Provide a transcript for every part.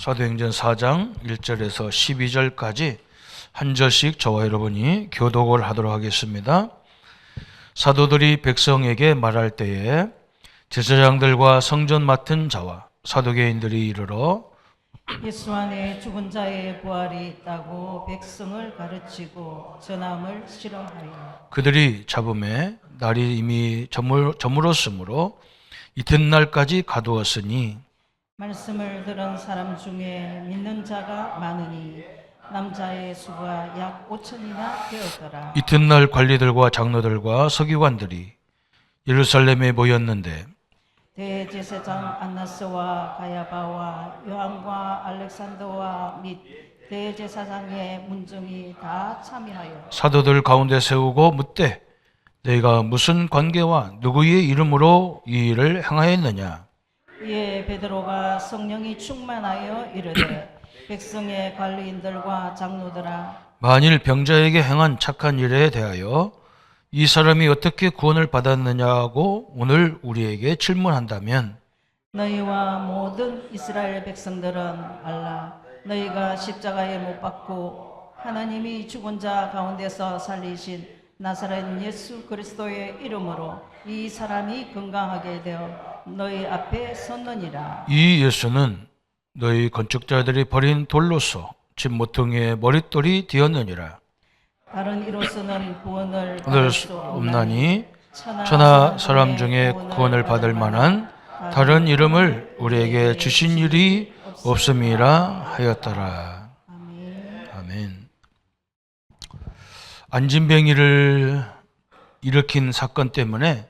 사도행전 4장 1절에서 12절까지 한 절씩 저와 여러분이 교독을 하도록 하겠습니다. 사도들이 백성에게 말할 때에 제사장들과 성전 맡은 자와 사두개인들이 이르러 예수 안에 죽은 자의 부활이 있다고 백성을 가르치고 전함을 실험하여 그들이 잡음에 날이 이미 저물었으므로 이튿날까지 가두었으니 말씀을 들은 사람 중에 믿는 자가 많으니 남자의 수가 약 5천이나 되었더라. 이튿날 관리들과 장로들과 서기관들이 예루살렘에 모였는데 대제사장 안나스와 가야바와 요한과 알렉산더와 및 대제사장의 문정이 다 참여하여 사도들 가운데 세우고 묻되 너희가 무슨 관계와 누구의 이름으로 이 일을 행하였느냐? 이에 베드로가 성령이 충만하여 이르되 백성의 관리인들과 장로들아 만일 병자에게 행한 착한 일에 대하여 이 사람이 어떻게 구원을 받았느냐고 오늘 우리에게 질문한다면 너희와 모든 이스라엘 백성들은 알라 너희가 십자가에 못 박고 하나님이 죽은 자 가운데서 살리신 나사렛 예수 그리스도의 이름으로 이 사람이 건강하게 되어 너희 앞에 섰느니라. 이 예수는 너희 건축자들이 버린 돌로서 집 모퉁이의 머릿돌이 되었느니라. 다른 이로서는 구원을 얻을 받을 수 수 없나니 천하 천하 사람 중에 구원을 받을 만한 다른 이름을 우리에게 주신 일이 없음이라 하였더라. 아멘. 아멘. 안진뱅이를 일으킨 사건 때문에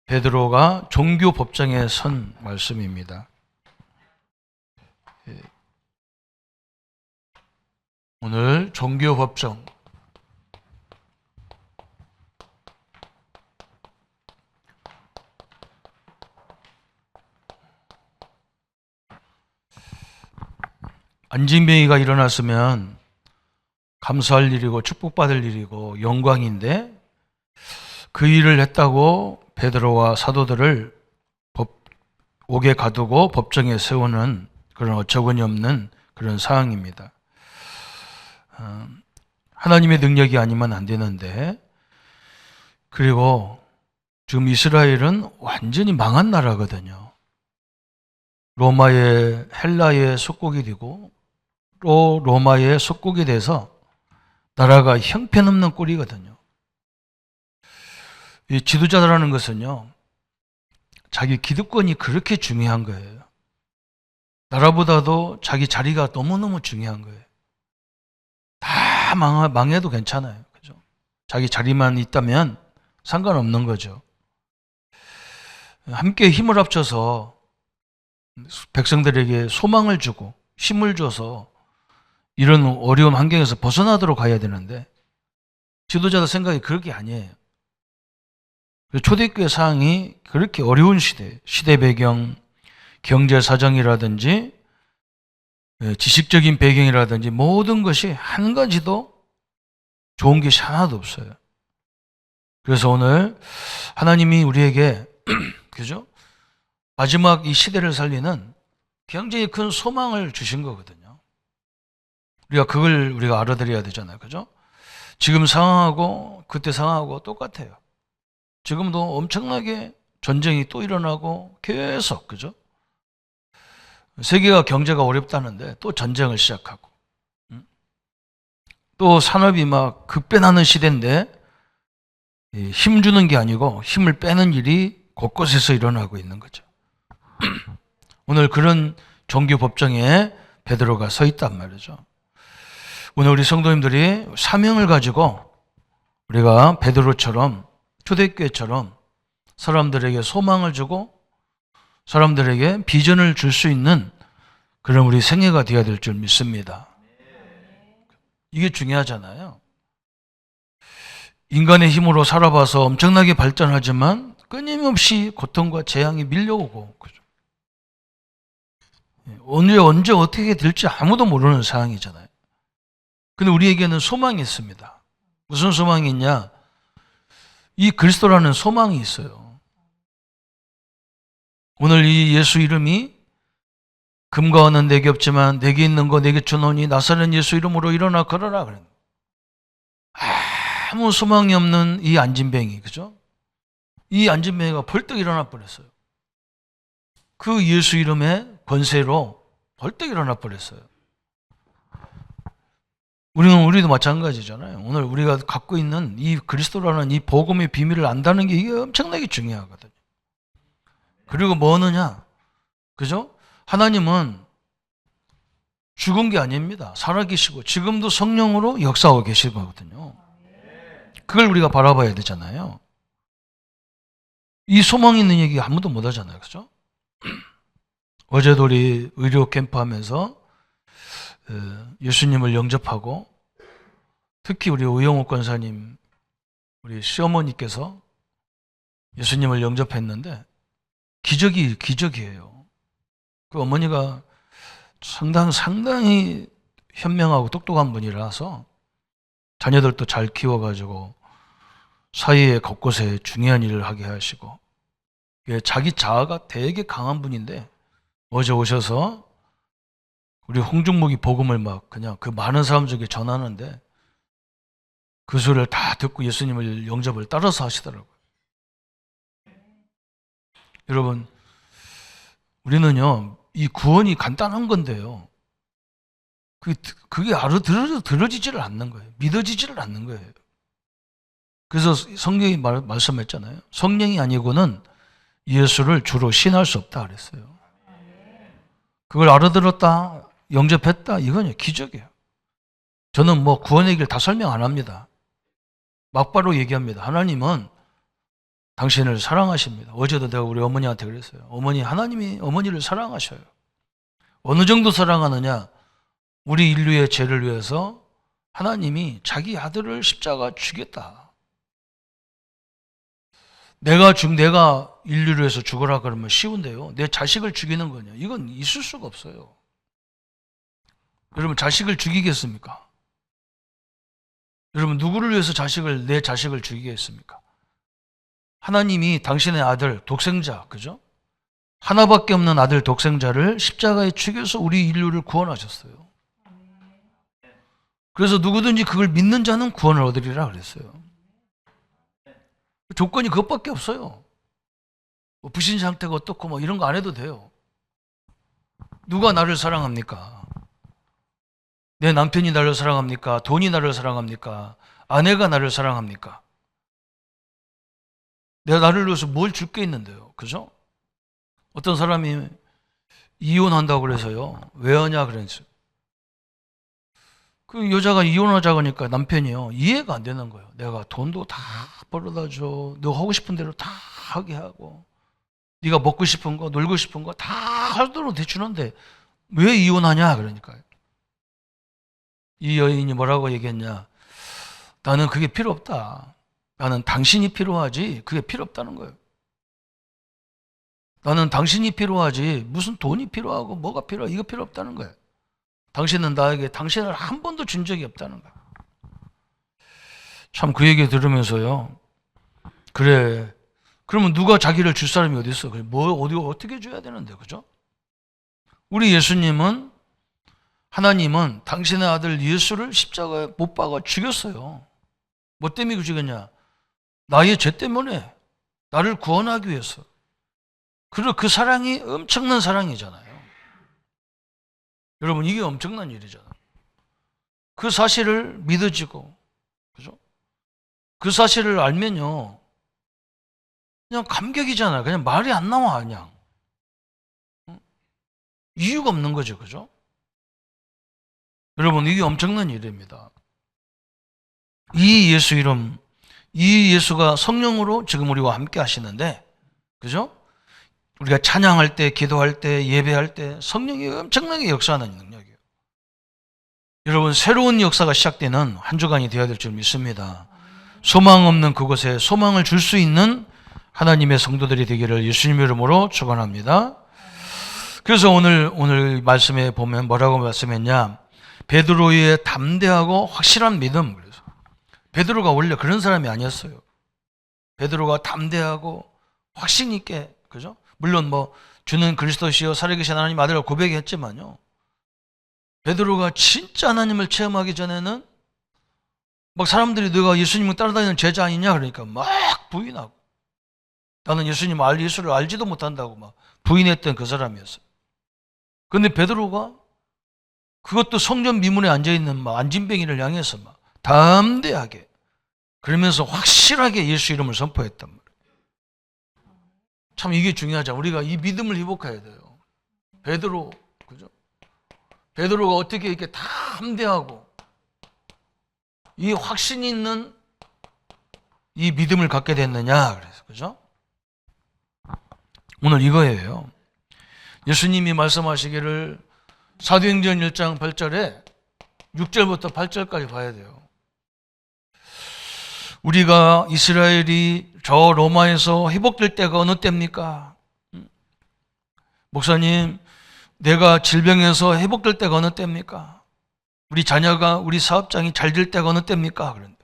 베드로가 종교 법정에 선 말씀입니다. 오늘 종교 법정 안진뱅이가 일어났으면 감사할 일이고 축복받을 일이고 영광인데 그 일을 했다고 베드로와 사도들을 옥에 가두고 법정에 세우는 그런 어처구니 없는 그런 상황입니다. 하나님의 능력이 아니면 안 되는데 그리고 지금 이스라엘은 완전히 망한 나라거든요. 로마의 헬라의 속국이 되고 또 로마의 속국이 돼서 나라가 형편없는 꼴이거든요. 이 지도자라는 것은요, 자기 기득권이 그렇게 중요한 거예요. 나라보다도 자기 자리가 너무너무 중요한 거예요. 다 망해도 괜찮아요. 그죠? 자기 자리만 있다면 상관없는 거죠. 함께 힘을 합쳐서 백성들에게 소망을 주고 힘을 줘서 이런 어려운 환경에서 벗어나도록 가야 되는데 지도자들 생각이 그렇게 아니에요. 초대교회 상황이 그렇게 어려운 시대 배경, 경제 사정이라든지 지식적인 배경이라든지 모든 것이 한 가지도 좋은 것이 하나도 없어요. 그래서 오늘 하나님이 우리에게 그죠? 마지막 이 시대를 살리는 굉장히 큰 소망을 주신 거거든요. 우리가 알아들어야 되잖아요. 그죠? 지금 상황하고 그때 상황하고 똑같아요. 지금도 엄청나게 전쟁이 또 일어나고 계속, 그죠? 세계가 경제가 어렵다는데 또 전쟁을 시작하고, 또 산업이 막 급변하는 시대인데 힘 주는 게 아니고 힘을 빼는 일이 곳곳에서 일어나고 있는 거죠. 오늘 그런 종교 법정에 베드로가 서 있단 말이죠. 오늘 우리 성도님들이 사명을 가지고 우리가 베드로처럼 초대교회처럼 사람들에게 소망을 주고 사람들에게 비전을 줄 수 있는 그런 우리 생애가 되어야 될 줄 믿습니다. 이게 중요하잖아요. 인간의 힘으로 살아봐서 엄청나게 발전하지만 끊임없이 고통과 재앙이 밀려오고 그죠? 언제 어떻게 될지 아무도 모르는 상황이잖아요. 근데 우리에게는 소망이 있습니다. 무슨 소망이 있냐? 이 그리스도라는 소망이 있어요. 오늘 이 예수 이름이 금과 은은 내게 없지만 내게 있는 거 내게 주노니 나사렛 예수 이름으로 일어나 걸어라. 그래. 아무 소망이 없는 이 안진뱅이, 그죠? 이 안진뱅이가 벌떡 일어나 버렸어요. 그 예수 이름의 권세로 벌떡 일어나 버렸어요. 우리도 마찬가지잖아요. 오늘 우리가 갖고 있는 이 그리스도라는 이 복음의 비밀을 안다는 게 이게 엄청나게 중요하거든요. 그리고 뭐느냐? 그죠? 하나님은 죽은 게 아닙니다. 살아계시고 지금도 성령으로 역사하고 계시거든요. 그걸 우리가 바라봐야 되잖아요. 이 소망 있는 얘기 아무도 못 하잖아요. 그죠? 어제도 우리 의료 캠프 하면서 예수님을 영접하고 특히 우리 우영욱 권사님, 우리 시어머니께서 예수님을 영접했는데 기적이에요. 그 어머니가 상당히 현명하고 똑똑한 분이라서 자녀들도 잘 키워가지고 사회의 곳곳에 중요한 일을 하게 하시고 자기 자아가 되게 강한 분인데 어제 오셔서 우리 홍중목이 복음을 막 그냥 그 많은 사람 중에 전하는데 그 소리를 다 듣고 예수님을 영접을 따라서 하시더라고요. 여러분, 우리는요, 이 구원이 간단한 건데요. 그게 들어지지를 않는 거예요. 믿어지지를 않는 거예요. 그래서 성경이 말씀했잖아요. 성령이 아니고는 예수를 주로 신할 수 없다 그랬어요. 그걸 알아들었다, 영접했다, 이건 기적이에요. 저는 뭐 구원의 길 다 설명 안 합니다. 막바로 얘기합니다. 하나님은 당신을 사랑하십니다. 어제도 내가 우리 어머니한테 그랬어요. 하나님이 어머니를 사랑하셔요. 어느 정도 사랑하느냐? 우리 인류의 죄를 위해서 하나님이 자기 아들을 십자가 죽였다. 내가 인류를 위해서 죽으라 그러면 쉬운데요. 내 자식을 죽이는 거냐? 이건 있을 수가 없어요. 여러분, 자식을 죽이겠습니까? 여러분, 누구를 위해서 내 자식을 죽이겠습니까? 하나님이 당신의 아들, 독생자, 그죠? 하나밖에 없는 아들 독생자를 십자가에 죽여서 우리 인류를 구원하셨어요. 그래서 누구든지 그걸 믿는 자는 구원을 얻으리라 그랬어요. 조건이 그것밖에 없어요. 뭐 부신 상태가 어떻고 뭐 이런 거 안 해도 돼요. 누가 나를 사랑합니까? 내 남편이 나를 사랑합니까? 돈이 나를 사랑합니까? 아내가 나를 사랑합니까? 내가 나를 위해서 뭘 줄 게 있는데요. 그죠? 어떤 사람이 이혼한다고 그래서요. 왜 하냐 그랬어요. 그 여자가 이혼하자고 하니까 남편이요. 이해가 안 되는 거예요. 내가 돈도 다 벌어다 줘. 너 하고 싶은 대로 다 하게 하고. 네가 먹고 싶은 거, 놀고 싶은 거 다 하도록 대주는데 왜 이혼하냐 그러니까요. 이 여인이 뭐라고 얘기했냐. 나는 그게 필요 없다. 나는 당신이 필요하지 그게 필요 없다는 거예요. 나는 당신이 필요하지 무슨 돈이 필요하고 뭐가 필요하고 이거 필요 없다는 거예요. 당신은 나에게 당신을 한 번도 준 적이 없다는 거예요. 참 그 얘기 들으면서요. 그래. 그러면 누가 자기를 줄 사람이 어디 있어? 어떻게 줘야 되는데, 그죠? 우리 하나님은 당신의 아들 예수를 십자가에 못 박아 죽였어요. 뭐 때문에 죽였냐? 나의 죄 때문에 나를 구원하기 위해서. 그리고 그 사랑이 엄청난 사랑이잖아요. 여러분, 이게 엄청난 일이잖아요. 그 사실을 믿어지고, 그죠? 그 사실을 알면요. 그냥 감격이잖아요. 그냥 말이 안 나와, 그냥. 이유가 없는 거죠, 그죠? 여러분, 이게 엄청난 일입니다. 이 예수가 성령으로 지금 우리와 함께 하시는데, 그죠? 우리가 찬양할 때, 기도할 때, 예배할 때 성령이 엄청나게 역사하는 능력이에요. 여러분, 새로운 역사가 시작되는 한 주간이 되어야 될 줄 믿습니다. 소망 없는 그곳에 소망을 줄 수 있는 하나님의 성도들이 되기를 예수님 이름으로 축원합니다. 그래서 오늘 말씀에 보면 뭐라고 말씀했냐? 베드로의 담대하고 확실한 믿음. 그래서 베드로가 원래 그런 사람이 아니었어요. 베드로가 담대하고 확신 있게, 그죠? 물론 뭐 주는 그리스도시요 살아계신 하나님 아들을 고백했지만요, 베드로가 진짜 하나님을 체험하기 전에는 막 사람들이 너가 예수님을 따라다니는 제자 아니냐 그러니까 막 부인하고, 나는 예수를 알지도 못한다고 막 부인했던 그 사람이었어요. 그런데 베드로가 그것도 성전 미문에 앉아있는 막 안진뱅이를 향해서 막 담대하게, 그러면서 확실하게 예수 이름을 선포했단 말이에요. 참 이게 중요하죠. 우리가 이 믿음을 회복해야 돼요. 베드로, 그죠? 베드로가 어떻게 이렇게 담대하고 이 확신이 있는 이 믿음을 갖게 됐느냐, 그래서, 그죠? 오늘 이거예요. 예수님이 말씀하시기를 사도행전 1장 8절에 6절부터 8절까지 봐야 돼요. 우리가 이스라엘이 저 로마에서 회복될 때가 어느 때입니까? 목사님, 내가 질병에서 회복될 때가 어느 때입니까? 우리 자녀가, 우리 사업장이 잘 될 때가 어느 때입니까? 그런데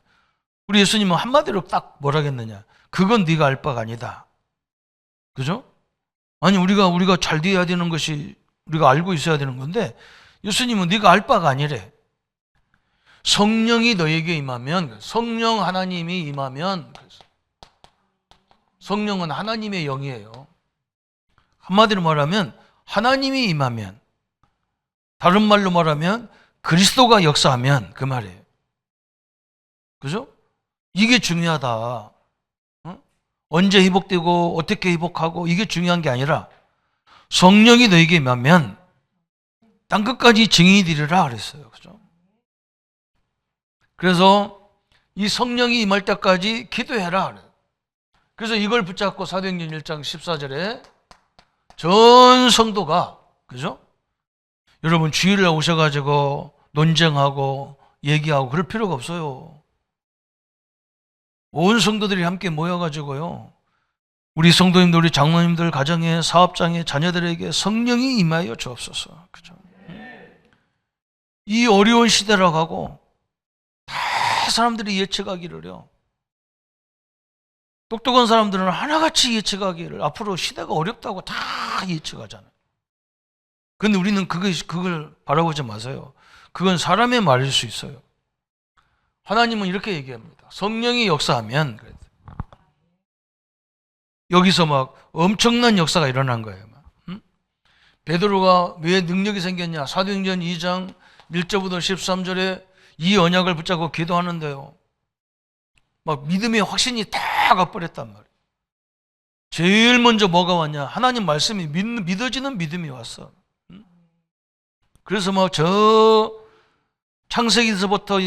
우리 예수님은 한마디로 딱 뭐라겠느냐? 그건 네가 알 바가 아니다. 그죠? 아니, 우리가 잘 돼야 되는 것이 우리가 알고 있어야 되는 건데, 예수님은 네가 알 바가 아니래. 성령이 너에게 임하면, 성령 하나님이 임하면, 성령은 하나님의 영이에요. 한마디로 말하면 하나님이 임하면, 다른 말로 말하면 그리스도가 역사하면 그 말이에요. 그죠? 이게 중요하다. 언제 회복되고 어떻게 회복하고 이게 중요한 게 아니라 성령이 너에게 임하면 땅끝까지 증인이 되리라 그랬어요. 그죠? 그래서 이 성령이 임할 때까지 기도해라 그래요. 그래서 이걸 붙잡고 사도행전 1장 14절에 전 성도가, 그죠? 여러분 주일에 오셔가지고 논쟁하고 얘기하고 그럴 필요가 없어요. 온 성도들이 함께 모여가지고요, 우리 성도님들, 우리 장로님들 가정에, 사업장에, 자녀들에게 성령이 임하여 주옵소서. 그죠? 이 어려운 시대라고 하고 다 사람들이 예측하기를요, 똑똑한 사람들은 하나같이 예측하기를 앞으로 시대가 어렵다고 다 예측하잖아요. 그런데 우리는 그걸 바라보지 마세요. 그건 사람의 말일 수 있어요. 하나님은 이렇게 얘기합니다. 성령이 역사하면, 여기서 막 엄청난 역사가 일어난 거예요. 베드로가 왜 능력이 생겼냐? 사도행전 2장 1절부터 13절에 이 언약을 붙잡고 기도하는데요, 막 믿음의 확신이 다 가버렸단 말이에요. 제일 먼저 뭐가 왔냐? 하나님 말씀이 믿어지는 믿음이 왔어. 그래서 막 저 창세기에서부터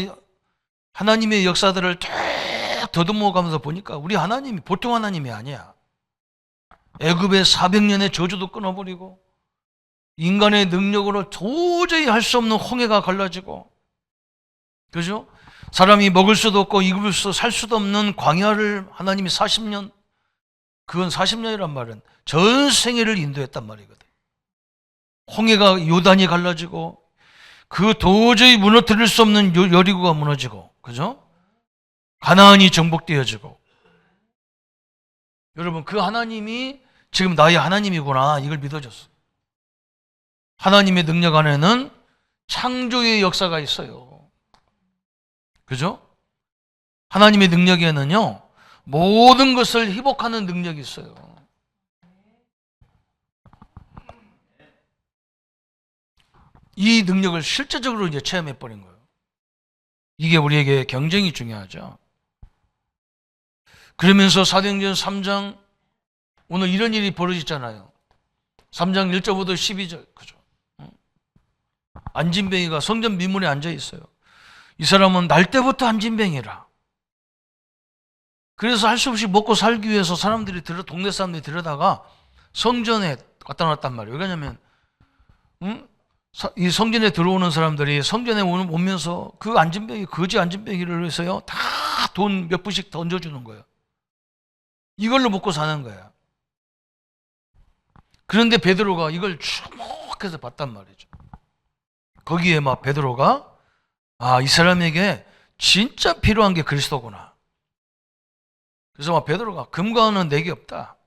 하나님의 역사들을 쭉 더듬어 가면서 보니까 우리 하나님이 보통 하나님이 아니야. 애굽의 400년의 저주도 끊어버리고 인간의 능력으로 도저히 할 수 없는 홍해가 갈라지고, 그죠? 사람이 먹을 수도 없고 입을 살 수도 없는 광야를 하나님이 40년, 그건 40년이란 말은 전 생애를 인도했단 말이거든. 홍해가 요단이 갈라지고 그 도저히 무너뜨릴 수 없는 여리고가 무너지고, 그죠? 가나안이 정복되어지고. 여러분, 그 하나님이 지금 나의 하나님이구나, 이걸 믿어줬어. 하나님의 능력 안에는 창조의 역사가 있어요. 그죠? 하나님의 능력에는요, 모든 것을 회복하는 능력이 있어요. 이 능력을 실제적으로 이제 체험해 버린 거예요. 이게 우리에게 굉장히 중요하죠. 그러면서 사도행전 3장, 오늘 이런 일이 벌어졌잖아요. 3장 1절부터 12절, 그죠? 안진뱅이가 성전 미문에 앉아 있어요. 이 사람은 날 때부터 안진뱅이라. 그래서 할 수 없이 먹고 살기 위해서 동네 사람들이 들여다가 성전에 갖다 놨단 말이에요. 왜냐하면 이 성전에 들어오는 사람들이 성전에 오면서 그 안진뱅이, 거지 안진뱅이를 위해서요, 다 돈 몇 푼씩 던져주는 거예요. 이걸로 먹고 사는 거야. 그런데 베드로가 이걸 주목해서 봤단 말이죠. 거기에 막 베드로가, 이 사람에게 진짜 필요한 게 그리스도구나. 그래서 막 베드로가, 금과 은은 내게 없다.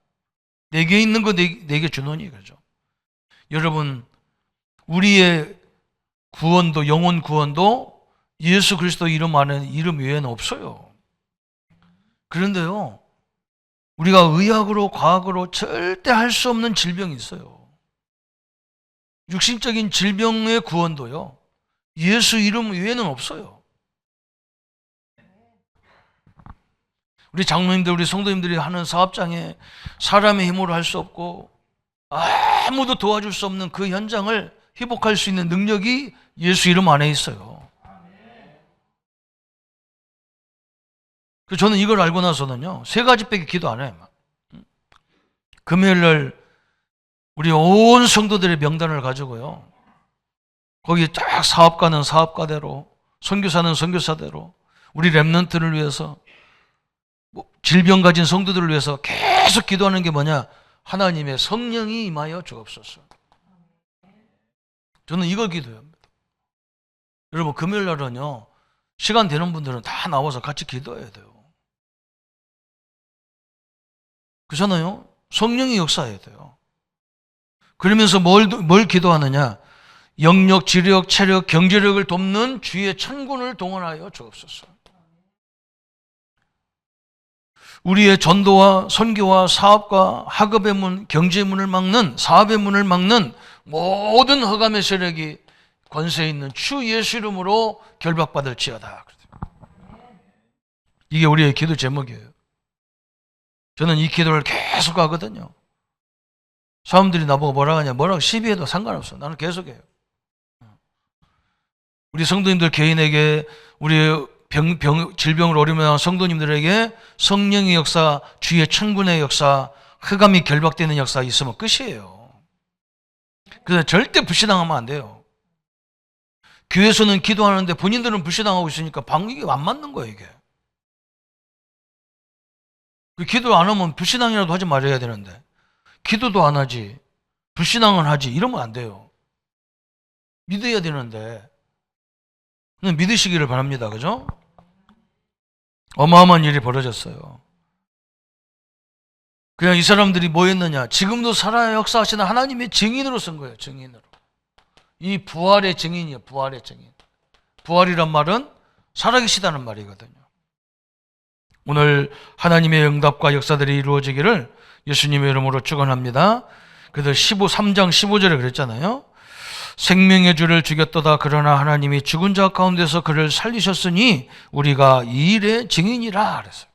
내게 있는 거 내게 주노니, 그죠? 여러분, 우리의 구원도, 영혼 구원도 예수 그리스도 이름 안에 이름 외에는 없어요. 그런데요, 우리가 의학으로, 과학으로 절대 할 수 없는 질병이 있어요. 육신적인 질병의 구원도요, 예수 이름 외에는 없어요. 우리 장로님들, 우리 성도님들이 하는 사업장에 사람의 힘으로 할 수 없고 아무도 도와줄 수 없는 그 현장을 회복할 수 있는 능력이 예수 이름 안에 있어요. 그래서 저는 이걸 알고 나서는요, 3가지밖에 기도 안 해요. 금요일 날 우리 온 성도들의 명단을 가지고요, 거기 딱 사업가는 사업가대로, 선교사는 선교사대로, 우리 렘넌트를 위해서, 질병 가진 성도들을 위해서 계속 기도하는 게 뭐냐? 하나님의 성령이 임하여 주옵소서. 저는 이걸 기도합니다. 여러분, 금요일 날은요, 시간 되는 분들은 다 나와서 같이 기도해야 돼요. 그렇잖아요? 성령이 역사해야 돼요. 그러면서 뭘 기도하느냐? 영력, 지력, 체력, 경제력을 돕는 주의 천군을 동원하여 주옵소서. 우리의 전도와 선교와 사업과 학업의 문, 경제의 문을 막는, 사업의 문을 막는 모든 흑암의 세력이 권세 있는 주 예수 이름으로 결박받을지어다. 이게 우리의 기도 제목이에요. 저는 이 기도를 계속 하거든요. 사람들이 나보고 뭐라고 하냐, 뭐라고 시비해도 상관없어. 나는 계속해요. 우리 성도님들 개인에게, 우리 질병으로 어려운 성도님들에게 성령의 역사, 주의 천군의 역사, 흑암이 결박되는 역사 있으면 끝이에요. 그래서 절대 불신앙하면 안 돼요. 교회에서는 기도하는데 본인들은 불신앙하고 있으니까 이게 안 맞는 거예요, 이게. 기도 안 하면 불신앙이라도 하지 말아야 되는데, 기도도 안 하지, 불신앙은 하지, 이러면 안 돼요. 믿어야 되는데, 그냥 믿으시기를 바랍니다. 그죠? 어마어마한 일이 벌어졌어요. 그냥 이 사람들이 뭐 했느냐? 지금도 살아야 역사하시는 하나님의 증인으로 쓴 거예요. 증인으로. 이 부활의 증인이에요. 부활의 증인. 부활이란 말은 살아계시다는 말이거든요. 오늘 하나님의 응답과 역사들이 이루어지기를 예수님의 이름으로 축원합니다. 그래서 3장 15절에 그랬잖아요. 생명의 주를 죽였도다. 그러나 하나님이 죽은 자 가운데서 그를 살리셨으니 우리가 이 일의 증인이라 그랬어요.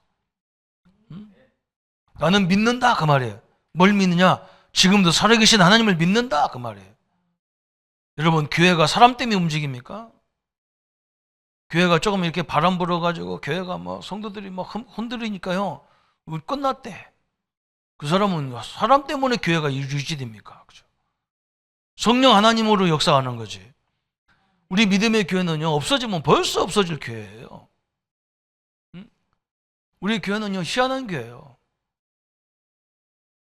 나는 믿는다 그 말이에요. 뭘 믿느냐? 지금도 살아계신 하나님을 믿는다 그 말이에요. 여러분, 교회가 사람 때문에 움직입니까? 교회가 조금 이렇게 바람 불어가지고 교회가 성도들이 흔들리니까요, 끝났대. 그 사람은 사람 때문에 교회가 유지됩니까? 그죠? 성령 하나님으로 역사하는 거지. 우리 믿음의 교회는요, 없어지면 벌써 없어질 교회예요. 우리 교회는요, 희한한 교회예요.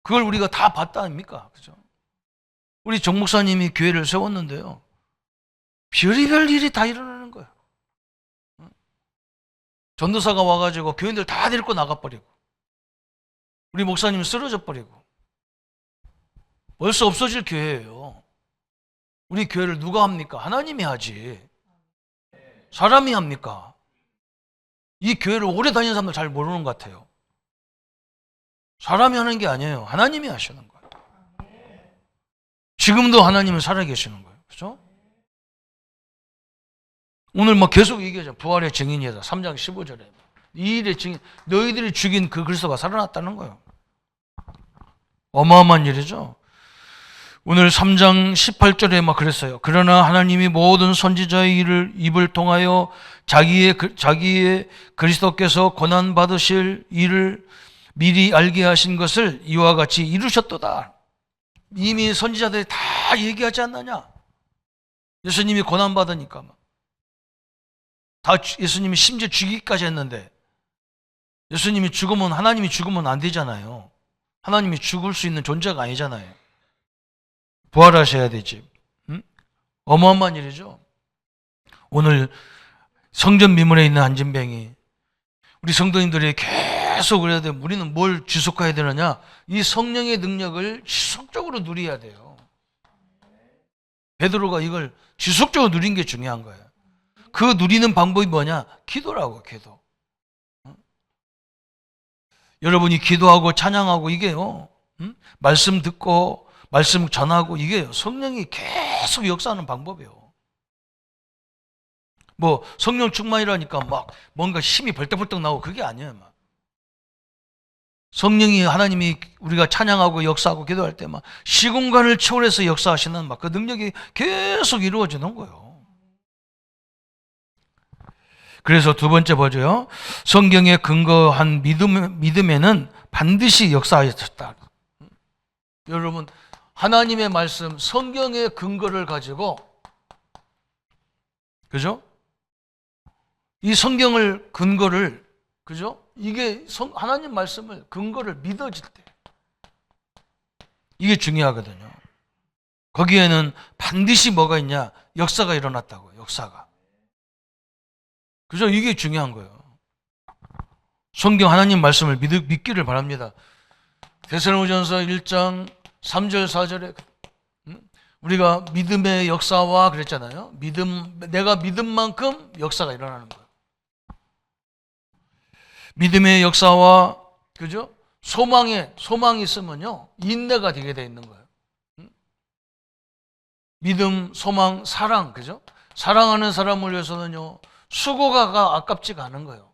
그걸 우리가 다 봤다 아닙니까? 그죠? 우리 정 목사님이 교회를 세웠는데요, 별의별 일이 다 일어나는 거예요. 전도사가 와가지고 교인들 다 데리고 나가버리고, 우리 목사님 쓰러져 버리고, 벌써 없어질 교회예요. 우리 교회를 누가 합니까? 하나님이 하지. 사람이 합니까? 이 교회를 오래 다니는 사람들 잘 모르는 것 같아요. 사람이 하는 게 아니에요. 하나님이 하시는 거예요. 지금도 하나님은 살아계시는 거예요. 그렇죠? 오늘 계속 얘기하죠. 부활의 증인이다. 3장 15절에. 이 일의 증인, 너희들이 죽인 그 그리스도가 살아났다는 거예요. 어마어마한 일이죠. 오늘 3장 18절에 그랬어요. 그러나 하나님이 모든 선지자의 입을 통하여 자기의 그리스도께서 고난 받으실 일을 미리 알게 하신 것을 이와 같이 이루셨도다. 이미 선지자들이 다 얘기하지 않느냐? 예수님이 고난 받으니까 다 예수님이 심지어 죽이기까지 했는데, 예수님이 죽으면, 하나님이 죽으면 안 되잖아요. 하나님이 죽을 수 있는 존재가 아니잖아요. 부활하셔야 되지. 어마어마한 일이죠. 오늘 성전 미문에 있는 안진뱅이, 우리 성도님들이 계속 그래야 돼요. 우리는 뭘 지속해야 되느냐? 이 성령의 능력을 지속적으로 누려야 돼요. 베드로가 이걸 지속적으로 누린 게 중요한 거예요. 그 누리는 방법이 뭐냐? 기도라고, 기도. 여러분이 기도하고 찬양하고 이게요, 말씀 듣고 말씀 전하고 이게요, 성령이 계속 역사하는 방법이에요. 뭐 성령 충만이라니까 막 뭔가 힘이 벌떡벌떡 나오고 그게 아니에요. 막. 성령이, 하나님이 우리가 찬양하고 역사하고 기도할 때 막 시공간을 초월해서 역사하시는 막 그 능력이 계속 이루어지는 거예요. 그래서 두 번째 보죠. 성경에 근거한 믿음에는 반드시 역사하셨다. 여러분, 하나님의 말씀, 성경의 근거를 가지고, 그죠? 이 성경을 근거를, 그죠? 이게 하나님 말씀을 근거를 믿어질 때, 이게 중요하거든요. 거기에는 반드시 뭐가 있냐? 역사가 일어났다고요. 역사가. 그죠? 이게 중요한 거예요. 성경 하나님 말씀을 믿기를 바랍니다. 데살로니가전서 1장 3절 4절에 우리가 믿음의 역사와 그랬잖아요. 내가 믿은 만큼 역사가 일어나는 거예요. 믿음의 역사와, 그죠? 소망이 있으면요, 인내가 되게 돼 있는 거예요. 믿음, 소망, 사랑, 그죠? 사랑하는 사람을 위해서는요, 수고가 아깝지가 않은 거예요.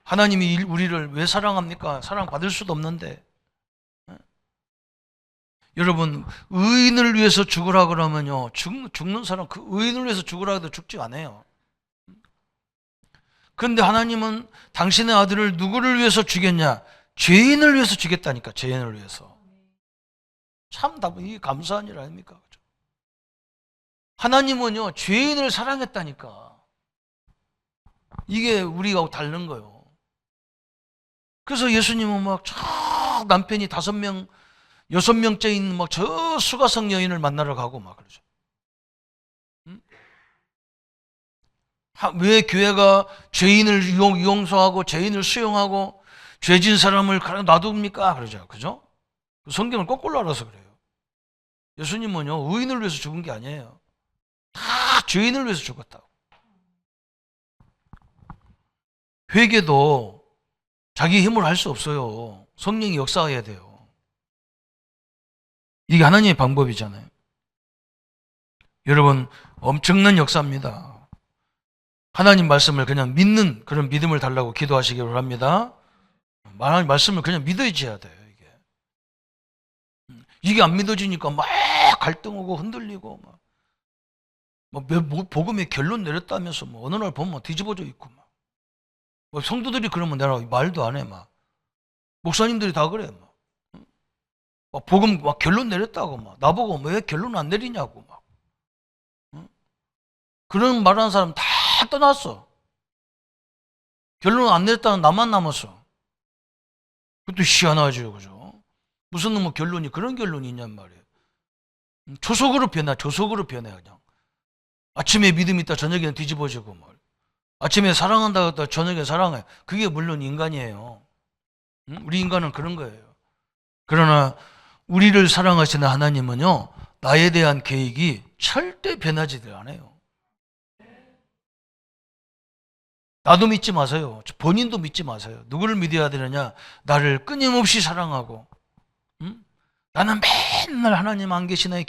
하나님이 우리를 왜 사랑합니까? 사랑받을 수도 없는데. 여러분, 의인을 위해서 죽으라 그러면요, 죽는 사람, 그 의인을 위해서 죽으라 해도 죽지 않아요. 그런데 하나님은 당신의 아들을 누구를 위해서 주겠냐? 죄인을 위해서 주겠다니까, 죄인을 위해서. 참 이 감사한 일 아닙니까? 그죠? 하나님은요, 죄인을 사랑했다니까. 이게 우리가 다른 거예요. 그래서 예수님은 막 남편이 5명, 6명째 있는 막 저 수가성 여인을 만나러 가고 막 그러죠. 왜 교회가 죄인을 용서하고 죄인을 수용하고 죄진 사람을 놔둡니까? 그러죠. 그죠? 성경을 거꾸로 알아서 그래요. 예수님은요, 의인을 위해서 죽은 게 아니에요. 다 죄인을 위해서 죽었다고. 회개도 자기 힘으로 할 수 없어요. 성령이 역사해야 돼요. 이게 하나님의 방법이잖아요. 여러분, 엄청난 역사입니다. 하나님 말씀을 그냥 믿는 그런 믿음을 달라고 기도하시기 바랍니다. 하나님 말씀을 그냥 믿어야지 돼요. 이게 안 믿어지니까 막 갈등하고 흔들리고 막 복음의 결론 내렸다면서 뭐 어느 날 보면 뒤집어져 있고 막 성도들이 그러면 내가 말도 안 해. 막 목사님들이 다 그래. 막 복음 막 결론 내렸다고 막 나보고 왜 결론 안 내리냐고 막 그런 말하는 사람 다 떠났어. 결론 안 내렸다는 나만 남았어. 그것도 희한하죠, 그죠? 무슨 뭐 결론이 그런 결론이 있냔 말이에요. 조속으로 변해 그냥. 아침에 믿음 있다 저녁에는 뒤집어지고 말. 아침에 사랑한다 했다 저녁에 사랑해. 그게 물론 인간이에요. 우리 인간은 그런 거예요. 그러나 우리를 사랑하시는 하나님은요, 나에 대한 계획이 절대 변하지를 않아요. 나도 믿지 마세요. 본인도 믿지 마세요. 누구를 믿어야 되느냐? 나를 끊임없이 사랑하고, 나는 맨날 하나님 안 계시네,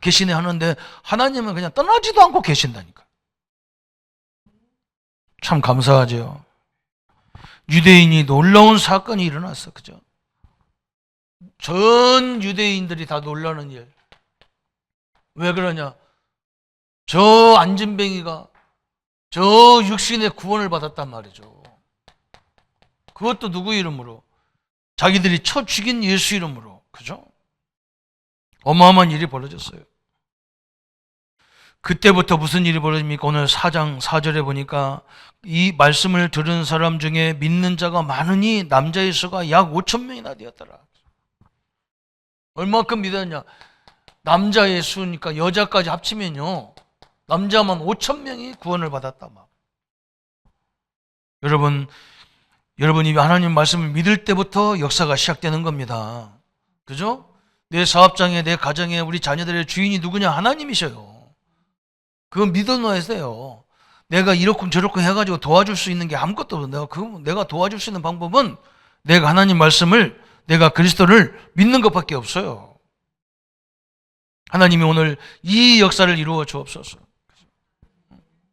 계시네 하는데 하나님은 그냥 떠나지도 않고 계신다니까. 참 감사하죠. 유대인이 놀라운 사건이 일어났어, 그죠? 전 유대인들이 다 놀라는 일. 왜 그러냐? 저 안진뱅이가 저 육신의 구원을 받았단 말이죠. 그것도 누구 이름으로? 자기들이 쳐 죽인 예수 이름으로. 그죠? 어마어마한 일이 벌어졌어요. 그때부터 무슨 일이 벌어집니까? 오늘 4장 4절에 보니까 이 말씀을 들은 사람 중에 믿는 자가 많으니 남자의 수가 약 5,000명이나 되었더라. 얼마큼 믿었냐? 남자의 수니까 여자까지 합치면요, 남자만 5,000명이 구원을 받았다. 막. 여러분이 하나님 말씀을 믿을 때부터 역사가 시작되는 겁니다. 그죠? 내 사업장에, 내 가정에, 우리 자녀들의 주인이 누구냐? 하나님이셔요. 그거 믿어놔야 돼요. 내가 이렇쿵 저렇쿵 해가지고 도와줄 수 있는 게 아무것도 없어. 내가 도와줄 수 있는 방법은 내가 하나님 말씀을, 내가 그리스도를 믿는 것밖에 없어요. 하나님이 오늘 이 역사를 이루어 주옵소서.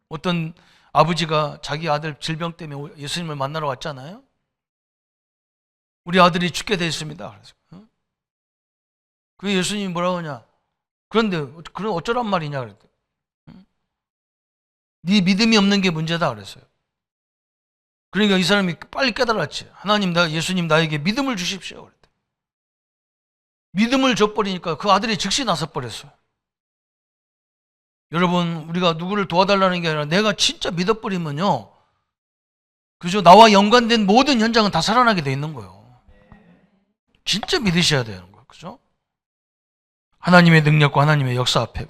어떤 아버지가 자기 아들 질병 때문에 예수님을 만나러 왔잖아요. 우리 아들이 죽게 되어 있습니다. 그래서 그 예수님이 뭐라고 하냐? 그런데 그럼 어쩌란 말이냐 그랬더니 네 믿음이 없는 게 문제다 그랬어요. 그러니까 이 사람이 빨리 깨달았지. 하나님, 예수님 나에게 믿음을 주십시오 그랬더니 믿음을 줘버리니까 그 아들이 즉시 나서 버렸어요. 여러분, 우리가 누구를 도와달라는 게 아니라 내가 진짜 믿어버리면요, 그죠? 나와 연관된 모든 현장은 다 살아나게 돼 있는 거예요. 진짜 믿으셔야 되는 거예요. 그죠? 하나님의 능력과 하나님의 역사 앞에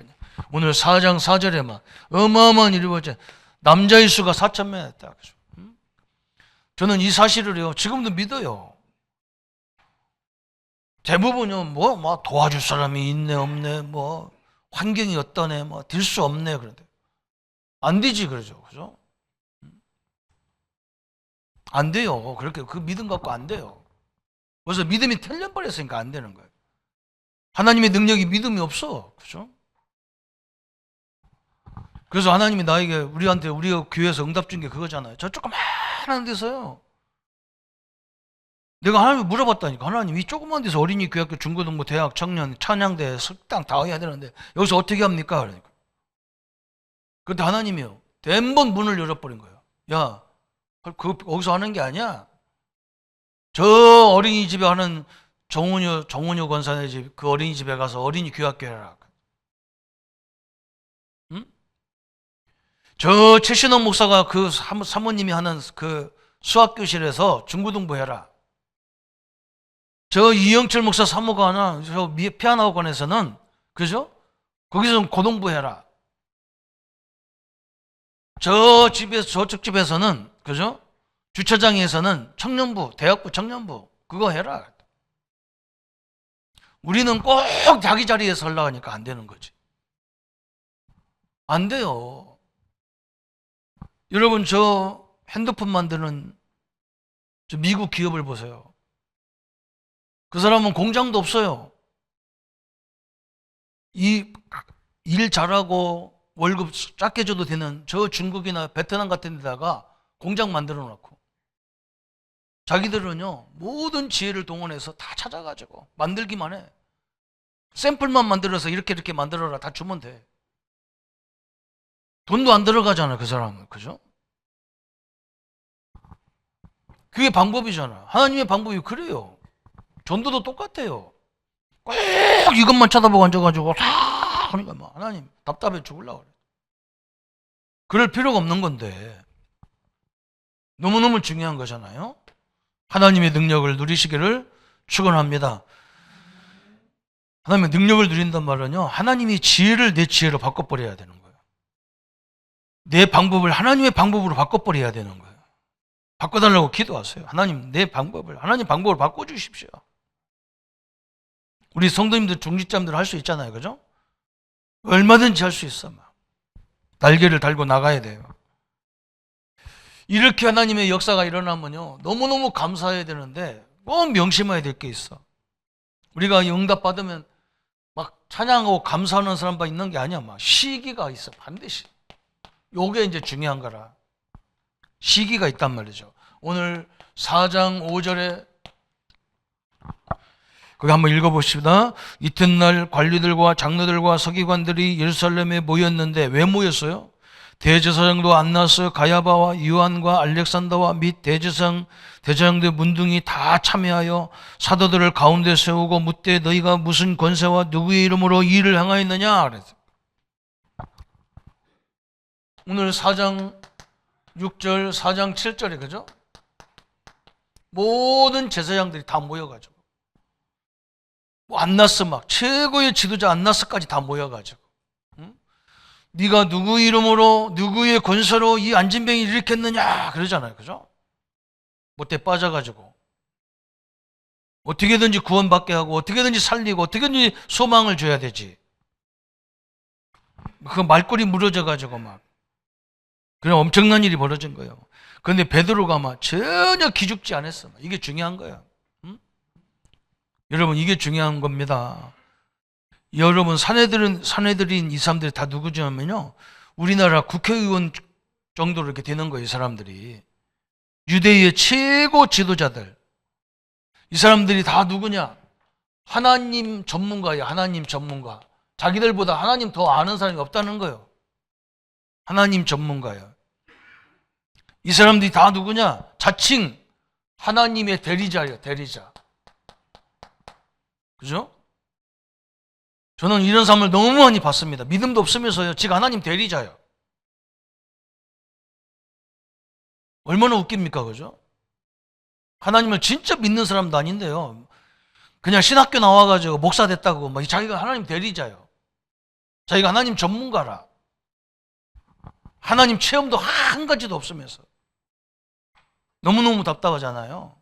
오늘 4장 4절에만 어마어마한 일이 벌어져. 남자의 수가 4,000명 했다. 그죠? 저는 이 사실을요, 지금도 믿어요. 대부분요, 뭐 도와줄 사람이 있네 없네, 뭐 환경이 어떠네, 뭐 될 수 없네. 그런데 안 되지, 그러죠. 그죠? 안 돼요. 그렇게 그 믿음 갖고 안 돼요. 그래서 믿음이 틀려버렸으니까 안 되는 거예요. 하나님의 능력이 믿음이 없어. 그죠? 그래서 하나님이 나에게, 우리한테, 우리가 교회에서 응답 준 게 그거잖아요. 저 조그마한 데서요, 내가 하나님을 물어봤다니까. 하나님, 이 조그만 데서 어린이 교학교, 중고등부, 대학, 청년, 찬양대, 식당 다 해야 되는데 여기서 어떻게 합니까? 그러니까. 그런데 하나님이요, 대번 문을 열어버린 거예요. 야, 거기서 하는 게 아니야. 저 어린이집에 하는 정은효 권사의 집, 그 어린이집에 가서 어린이 교학교 해라. 응? 저 최신원 목사가 그 사모님이 하는 그 수학교실에서 중고등부 해라. 저 이영철 목사 사모가 하나, 저 피아노 학원에서는, 그죠? 거기서 고등부 해라. 저쪽 집에서는, 그죠? 주차장에서는 청년부, 대학부 청년부, 그거 해라. 우리는 꼭 자기 자리에서 하려고 하니까 안 되는 거지. 안 돼요. 여러분, 저 핸드폰 만드는 저 미국 기업을 보세요. 그 사람은 공장도 없어요. 이 일 잘하고 월급 작게 줘도 되는 저 중국이나 베트남 같은 데다가 공장 만들어 놓고 자기들은요, 모든 지혜를 동원해서 다 찾아가지고 만들기만 해. 샘플만 만들어서 이렇게 만들어라 다 주면 돼. 돈도 안 들어가잖아, 그 사람은. 그죠? 그게 방법이잖아. 하나님의 방법이 그래요. 전도도 똑같아요. 꼭 이것만 쳐다보고 앉아가지고 하니까 뭐 하나님 답답해 죽으려고 그래. 그럴 필요가 없는 건데 너무너무 중요한 거잖아요. 하나님의 능력을 누리시기를 축원합니다. 하나님의 능력을 누린단 말은요, 하나님이 지혜를 내 지혜로 바꿔버려야 되는 거예요. 내 방법을 하나님의 방법으로 바꿔버려야 되는 거예요. 바꿔달라고 기도하세요. 하나님, 내 방법을, 하나님 방법을 바꿔주십시오. 우리 성도님들, 중직자님들 할 수 있잖아요. 그죠? 얼마든지 할 수 있어. 날개를 달고 나가야 돼요. 이렇게 하나님의 역사가 일어나면요, 너무너무 감사해야 되는데 꼭 명심해야 될 게 있어. 우리가 응답 받으면 막 찬양하고 감사하는 사람만 있는 게 아니야. 막 시기가 있어, 반드시. 요게 이제 중요한 거라. 시기가 있단 말이죠. 오늘 4장 5절에 거기 한번 읽어봅시다. 이튿날 관리들과 장로들과 서기관들이 예루살렘에 모였는데, 왜 모였어요? 대제사장도 안나스, 가야바와 요한과 알렉산더와 및 대제사장들 문둥이 다 참여하여 사도들을 가운데 세우고 묻되 너희가 무슨 권세와 누구의 이름으로 이 일을 행하였느냐? 그랬어요. 오늘 4장 6절, 4장 7절에, 그죠? 모든 제사장들이 다 모여가지고, 안나스, 막 최고의 지도자 안나스까지 다 모여가지고, 응? 네가 누구 이름으로 누구의 권세로 이 안진병이 일으켰느냐 그러잖아요. 그죠? 못돼 빠져가지고 어떻게든지 구원받게 하고 어떻게든지 살리고 어떻게든지 소망을 줘야 되지. 그 말꼬리 무너져 가지고 막 그냥 엄청난 일이 벌어진 거예요. 그런데 베드로가 막 전혀 기죽지 않았어. 이게 중요한 거야. 응? 여러분, 이게 중요한 겁니다. 여러분, 사내들인 이 사람들이 다 누구냐면요, 우리나라 국회의원 정도로 이렇게 되는 거예요. 이 사람들이 유대의 최고 지도자들. 이 사람들이 다 누구냐? 하나님 전문가예요. 하나님 전문가. 자기들보다 하나님 더 아는 사람이 없다는 거예요. 하나님 전문가예요. 이 사람들이 다 누구냐? 자칭 하나님의 대리자예요. 대리자. 그죠? 저는 이런 사람을 너무 많이 봤습니다. 믿음도 없으면서요, 지가 하나님 대리자예요. 얼마나 웃깁니까? 그죠? 하나님을 진짜 믿는 사람도 아닌데요, 그냥 신학교 나와가지고 목사 됐다고 막 자기가 하나님 대리자예요. 자기가 하나님 전문가라. 하나님 체험도 한 가지도 없으면서. 너무너무 답답하잖아요.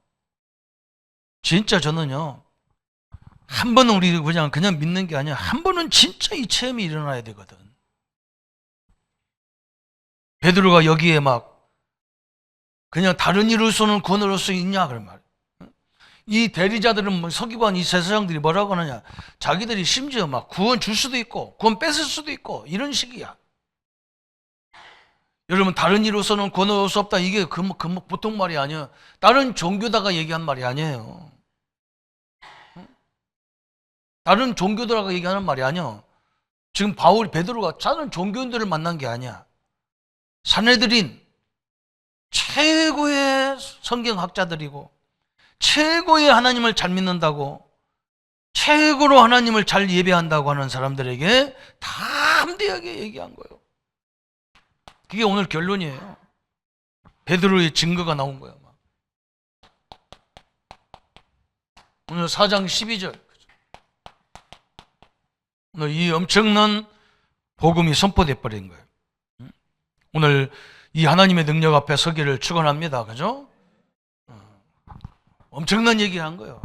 진짜 저는요, 한 번은 우리 그냥 믿는 게 아니라 한 번은 진짜 이 체험이 일어나야 되거든. 베드로가 여기에 막 그냥 다른 이로서는 구원을 얻을 수 있냐 그런 말. 이 대리자들은 뭐 서기관 이 세상들이 뭐라고 하느냐, 자기들이 심지어 막 구원 줄 수도 있고 구원 뺏을 수도 있고 이런 식이야. 여러분, 다른 이로서는 구원을 얻을 수 없다, 이게 보통 말이 아니에요. 다른 종교다가 얘기한 말이 아니에요. 다른 종교들하고 얘기하는 말이 아니야. 지금 베드로가 다른 종교인들을 만난 게 아니야. 사내들인 최고의 성경학자들이고 최고의 하나님을 잘 믿는다고, 최고로 하나님을 잘 예배한다고 하는 사람들에게 담대하게 얘기한 거예요. 그게 오늘 결론이에요. 베드로의 증거가 나온 거예요. 오늘 4장 12절. 오늘 이 엄청난 복음이 선포돼 버린 거예요. 오늘 이 하나님의 능력 앞에 서기를 축원합니다. 그죠? 엄청난 얘기를 한 거예요.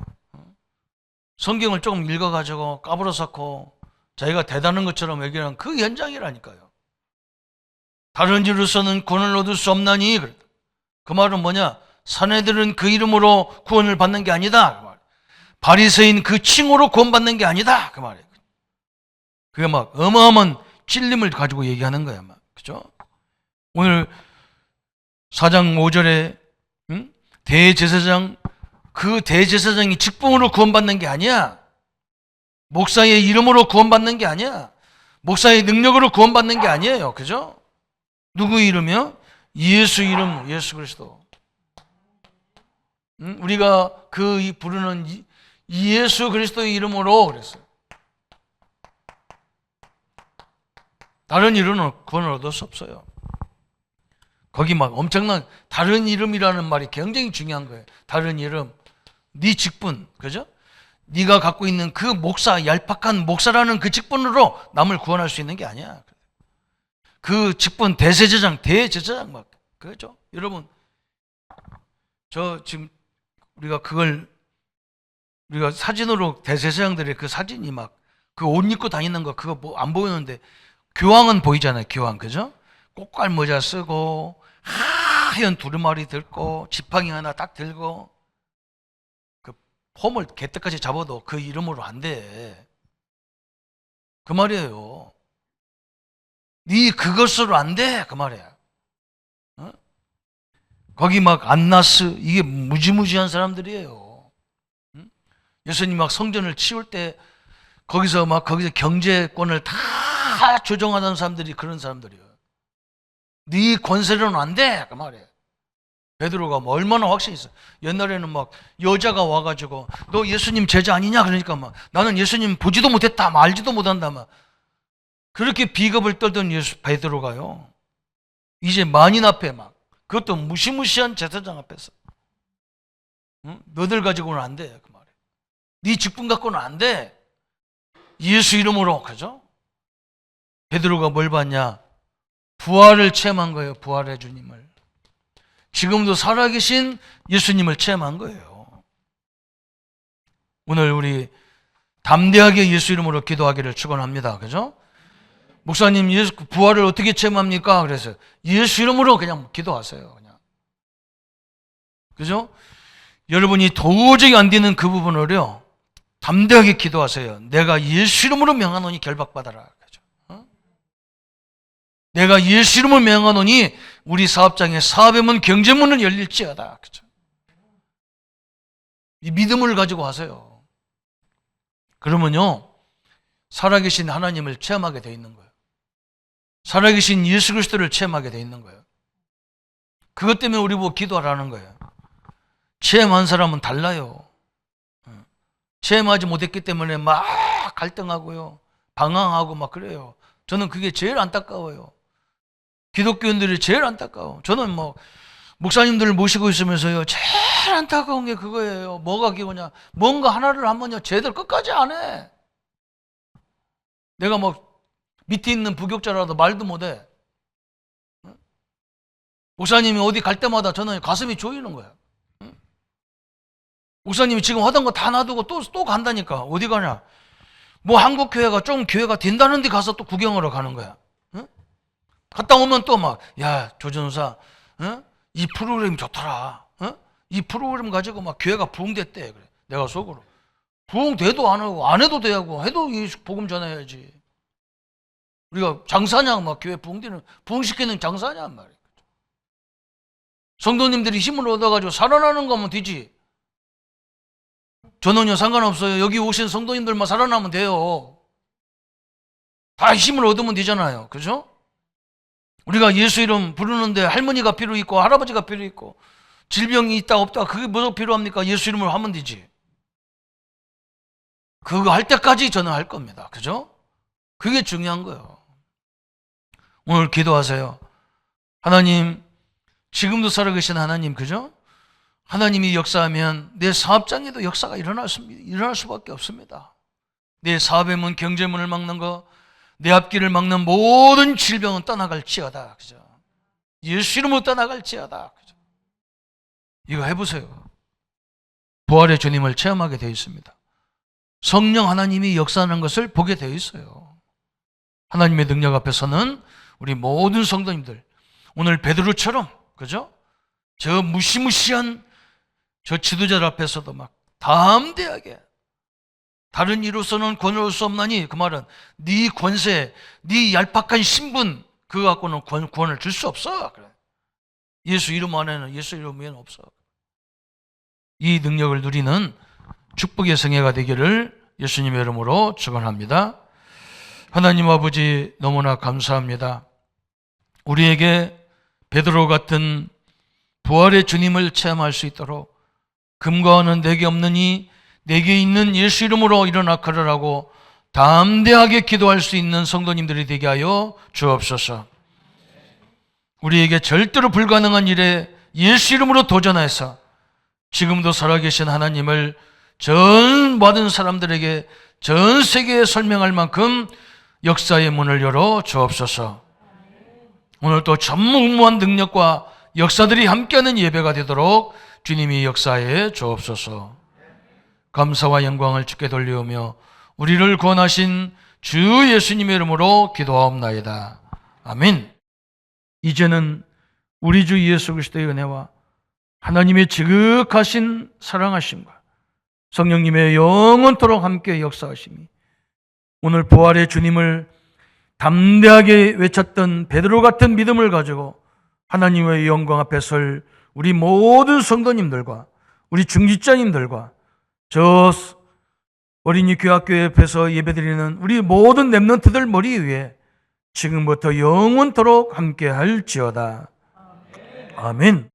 성경을 조금 읽어가지고 까불어 쌓고 자기가 대단한 것처럼 얘기하는 그 현장이라니까요. 다른 이로서는 구원을 얻을 수 없나니. 그 말은 뭐냐? 사내들은 그 이름으로 구원을 받는 게 아니다. 바리새인 그 칭호로 구원받는 게 아니다. 그 말이에요. 그게 막 어마어마한 찔림을 가지고 얘기하는 거야. 막. 그죠? 오늘 4장 5절에 대제사장, 그 대제사장이 직분으로 구원받는 게 아니야. 목사의 이름으로 구원받는 게 아니야. 목사의 능력으로 구원받는 게 아니에요. 그죠? 누구 이름이요? 예수 이름, 예수 그리스도. 우리가 부르는 예수 그리스도의 이름으로 그랬어요. 다른 이름은 구원을 얻을 수 없어요. 거기 막 엄청난 다른 이름이라는 말이 굉장히 중요한 거예요. 다른 이름, 네 직분, 그죠? 네가 갖고 있는 그 목사, 얄팍한 목사라는 그 직분으로 남을 구원할 수 있는 게 아니야. 그 직분, 대제사장 막, 그죠? 여러분, 저 지금 우리가 사진으로 대제사장들의 그 사진이 막 그 옷 입고 다니는 거 그거 뭐 안 보이는데, 교황은 보이잖아요. 교황, 그죠? 꽃갈 모자 쓰고 하얀 두루마리 들고 지팡이 하나 딱 들고, 그 폼을 개떡같이 잡아도 그 이름으로 안 돼. 그 말이에요. 네 그것으로 안 돼. 그 말이야. 어? 거기 막 안나스, 이게 무지무지한 사람들이에요. 예수님 막 성전을 치울 때 거기서 경제권을 다 조정하는 사람들이 그런 사람들이에요. 네 권세로는 안 돼. 그 말이에요. 베드로가 뭐 얼마나 확신이 있어. 옛날에는 막 여자가 와가지고 너 예수님 제자 아니냐 그러니까 막 나는 예수님 보지도 못했다, 막 알지도 못한다, 막 그렇게 비겁을 떨던 베드로가요, 이제 만인 앞에 막, 그것도 무시무시한 제사장 앞에서, 너들 가지고는 안 돼. 그 말이에요. 네 직분 갖고는 안 돼. 예수 이름으로. 그죠? 베드로가 뭘 봤냐? 부활을 체험한 거예요. 부활의 주님을. 지금도 살아계신 예수님을 체험한 거예요. 오늘 우리 담대하게 예수 이름으로 기도하기를 축원합니다. 그죠? 목사님, 예수 부활을 어떻게 체험합니까? 그래서 예수 이름으로 그냥 기도하세요. 그냥. 그죠? 여러분이 도저히 안 되는 그 부분을요, 담대하게 기도하세요. 내가 예수 이름으로 명하노니 결박받아라. 그죠? 어? 내가 예수 이름으로 명하노니 우리 사업장에 사업의 문, 경제문은 열릴지어다. 그죠? 이 믿음을 가지고 하세요. 그러면요, 살아계신 하나님을 체험하게 돼 있는 거예요. 살아계신 예수 그리스도를 체험하게 돼 있는 거예요. 그것 때문에 우리 보고 기도하라는 거예요. 체험한 사람은 달라요. 체험하지 못했기 때문에 막 갈등하고요, 방황하고 막 그래요. 저는 그게 제일 안타까워요. 기독교인들이 제일 안타까워. 저는 뭐 목사님들을 모시고 있으면서요, 제일 안타까운 게 그거예요. 뭐가 기고냐, 뭔가 하나를 하면요 제대로 끝까지 안 해. 내가 뭐 밑에 있는 부교자라도 말도 못해. 목사님이 어디 갈 때마다 저는 가슴이 조이는 거야. 목사님이 지금 하던 거 다 놔두고 또 간다니까. 어디 가냐, 뭐 한국 교회가 좀 교회가 된다는 데 가서 또 구경하러 가는 거야. 갔다 오면 또 막, 야 조전사, 이 프로그램 좋더라. 이 프로그램 가지고 막 교회가 부흥됐대. 그래. 내가 속으로 부흥돼도 안 하고 안 해도 되고 해도 이 복음 전해야지. 우리가 장사냐, 막 교회 부흥시키는 장사냐 말이야. 성도님들이 힘을 얻어가지고 살아나는 거면 되지. 전원요 상관없어요. 여기 오신 성도님들만 살아나면 돼요. 다 힘을 얻으면 되잖아요. 그죠? 우리가 예수 이름 부르는데 할머니가 필요 있고 할아버지가 필요 있고 질병이 있다 없다, 그게 뭐가 필요합니까? 예수 이름으로 하면 되지. 그거 할 때까지 저는 할 겁니다. 그죠? 그게 중요한 거예요. 오늘 기도하세요. 하나님, 지금도 살아계신 하나님, 그죠? 하나님이 역사하면 내 사업장에도 역사가 일어날 수밖에 없습니다. 내 사업의 문, 경제문을 막는 거, 내 앞길을 막는 모든 질병은 떠나갈지어다. 그죠? 예수 이름으로 떠나갈지어다. 그죠? 이거 해보세요. 부활의 주님을 체험하게 되어 있습니다. 성령 하나님이 역사하는 것을 보게 되어 있어요. 하나님의 능력 앞에서는 우리 모든 성도님들, 오늘 베드로처럼, 그죠? 저 무시무시한 저 지도자들 앞에서도 막 담대하게, 다른 이로서는 권할 수 없나니, 그 말은 네 권세, 네 얄팍한 신분 그거 갖고는 구원을 줄 수 없어. 그래. 예수 이름 안에는, 예수 이름 외에는 없어. 이 능력을 누리는 축복의 성회가 되기를 예수님의 이름으로 축원합니다. 하나님 아버지, 너무나 감사합니다. 우리에게 베드로 같은 부활의 주님을 체험할 수 있도록 금과 은은 내게 없느니 내게 있는 예수 이름으로 일어나 걸으라고 담대하게 기도할 수 있는 성도님들이 되게 하여 주옵소서. 우리에게 절대로 불가능한 일에 예수 이름으로 도전해서 지금도 살아계신 하나님을 전 모든 사람들에게 전 세계에 설명할 만큼 역사의 문을 열어 주옵소서. 오늘 또 전무후무한 능력과 역사들이 함께하는 예배가 되도록 주님이 역사해 주옵소서. 감사와 영광을 주께 돌리오며 우리를 구원하신 주 예수님의 이름으로 기도하옵나이다. 아멘. 이제는 우리 주 예수 그리스도의 은혜와 하나님의 지극하신 사랑하심과 성령님의 영원토록 함께 역사하심이, 오늘 부활의 주님을 담대하게 외쳤던 베드로 같은 믿음을 가지고 하나님의 영광 앞에 설 우리 모든 성도님들과 우리 중직자님들과 저 어린이 교학교회 앞에서 예배드리는 우리 모든 렘넌트들 머리 위에 지금부터 영원토록 함께 할지어다. 아멘.